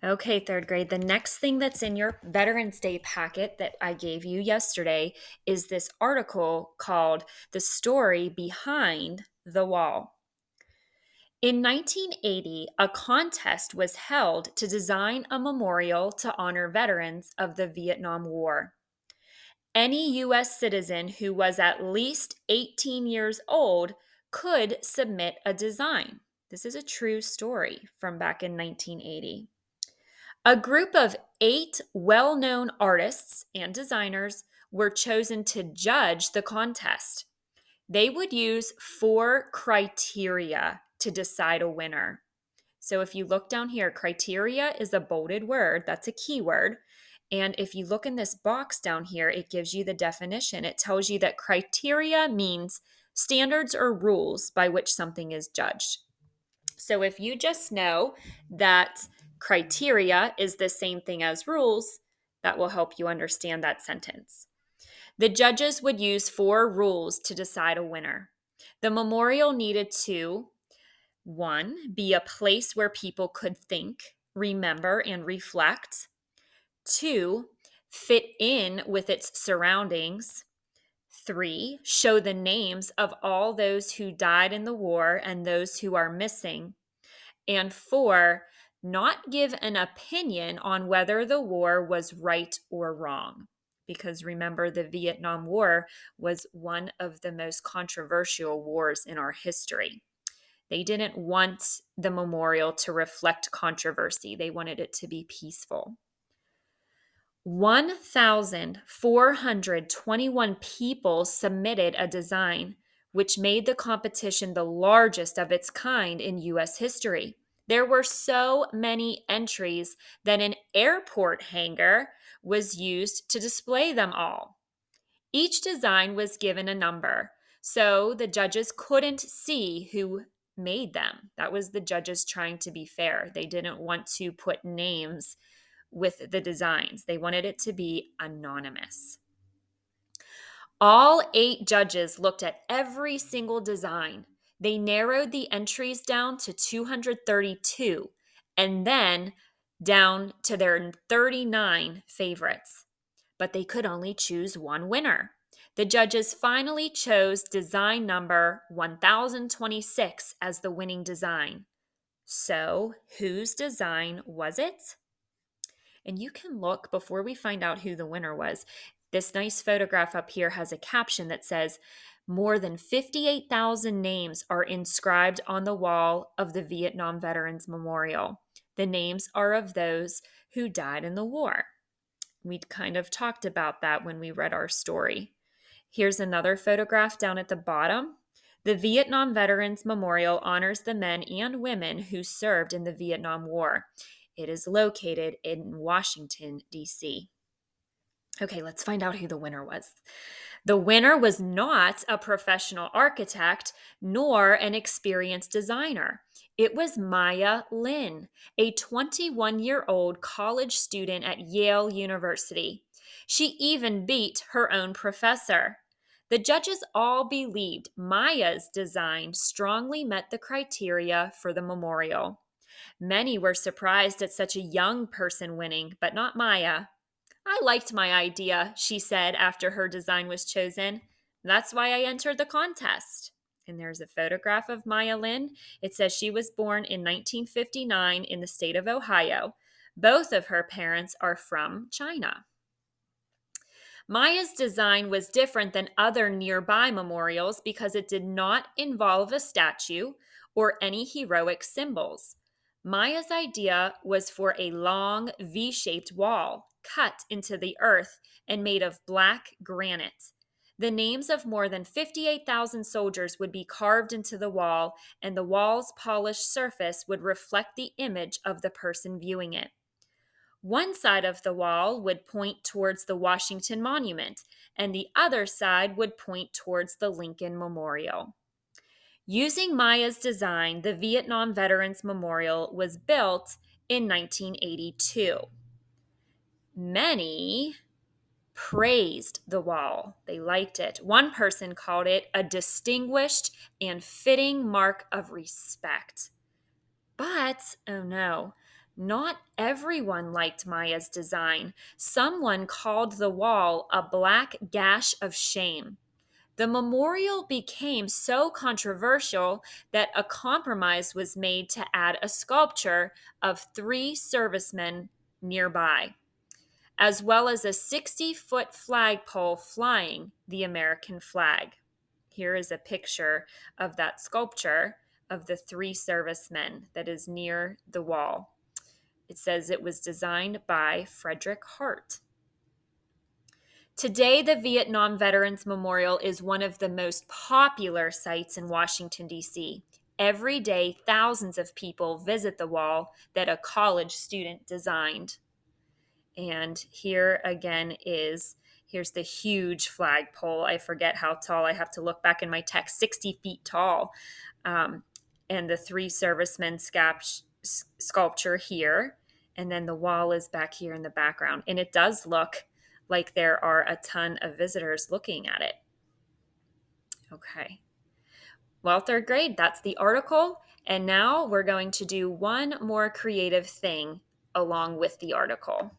Okay, third grade. The next thing that's in your Veterans Day packet that I gave you yesterday is this article called The Story Behind the Wall. In 1980, a contest was held to design a memorial to honor veterans of the Vietnam War. Any U.S. citizen who was at least 18 years old could submit a design. This is a true story from back in 1980. A group of 8 well known artists and designers were chosen to judge the contest. They would use 4 criteria to decide a winner. So if you look down here, criteria is a bolded word, that's a keyword. And if you look in this box down here, it gives you the definition. It tells you that criteria means standards or rules by which something is judged. So if you just know that criteria is the same thing as rules, that will help you understand that sentence. The judges would use 4 rules to decide a winner. The memorial needed to 1, be a place where people could think, remember, and reflect. 2, fit in with its surroundings. 3, show the names of all those who died in the war and those who are missing. And 4, not give an opinion on whether the war was right or wrong. Because remember, the Vietnam War was one of the most controversial wars in our history. They didn't want the memorial to reflect controversy, they wanted it to be peaceful. 1,421 people submitted a design, which made the competition the largest of its kind in U.S. history. There were so many entries that an airport hangar was used to display them all. Each design was given a number, so the judges couldn't see who made them. That was the judges trying to be fair. They didn't want to put names with the designs, they wanted it to be anonymous. All 8 judges looked at every single design. They narrowed the entries down to 232 and then down to their 39 favorites. But they could only choose one winner. The judges finally chose design number 1026 as the winning design. So, whose design was it? And you can look before we find out who the winner was. This nice photograph up here has a caption that says, more than 58,000 names are inscribed on the wall of the Vietnam Veterans Memorial. The names are of those who died in the war. We kind of talked about that when we read our story. Here's another photograph down at the bottom. The Vietnam Veterans Memorial honors the men and women who served in the Vietnam War. It is located in Washington, D.C. Okay, let's find out who the winner was. The winner was not a professional architect nor an experienced designer. It was Maya Lin, a 21-year-old college student at Yale University. She even beat her own professor. The judges all believed Maya's design strongly met the criteria for the memorial. Many were surprised at such a young person winning, but not Maya. I liked my idea, she said after her design was chosen. That's why I entered the contest. And there's a photograph of Maya Lin. It says she was born in 1959 in the state of Ohio. Both of her parents are from China. Maya's design was different than other nearby memorials because it did not involve a statue or any heroic symbols. Maya's idea was for a long V-shaped wall cut into the earth and made of black granite. The names of more than 58,000 soldiers would be carved into the wall, and the wall's polished surface would reflect the image of the person viewing it. One side of the wall would point towards the Washington Monument, and the other side would point towards the Lincoln Memorial. Using Maya's design, the Vietnam Veterans Memorial was built in 1982. Many praised the wall. They liked it. One person called it a distinguished and fitting mark of respect. But, oh no, Not everyone liked Maya's design. Someone called the wall a black gash of shame. The memorial became so controversial that a compromise was made to add a sculpture of 3 servicemen nearby, as well as a 60-foot flagpole flying the American flag. Here is a picture of that sculpture of the 3 servicemen that is near the wall. It says it was designed by Frederick Hart. Today, the Vietnam Veterans Memorial is one of the most popular sites in Washington, D.C. Every day, thousands of people visit the wall that a college student designed. And here again here's the huge flagpole. I forget how tall. I have to look back in my text, 60 feet tall. And the 3 servicemen sculpture here. And then the wall is back here in the background. And it does look like there are a ton of visitors looking at it. Okay. Well, 3rd grade, that's the article. And now we're going to do one more creative thing along with the article.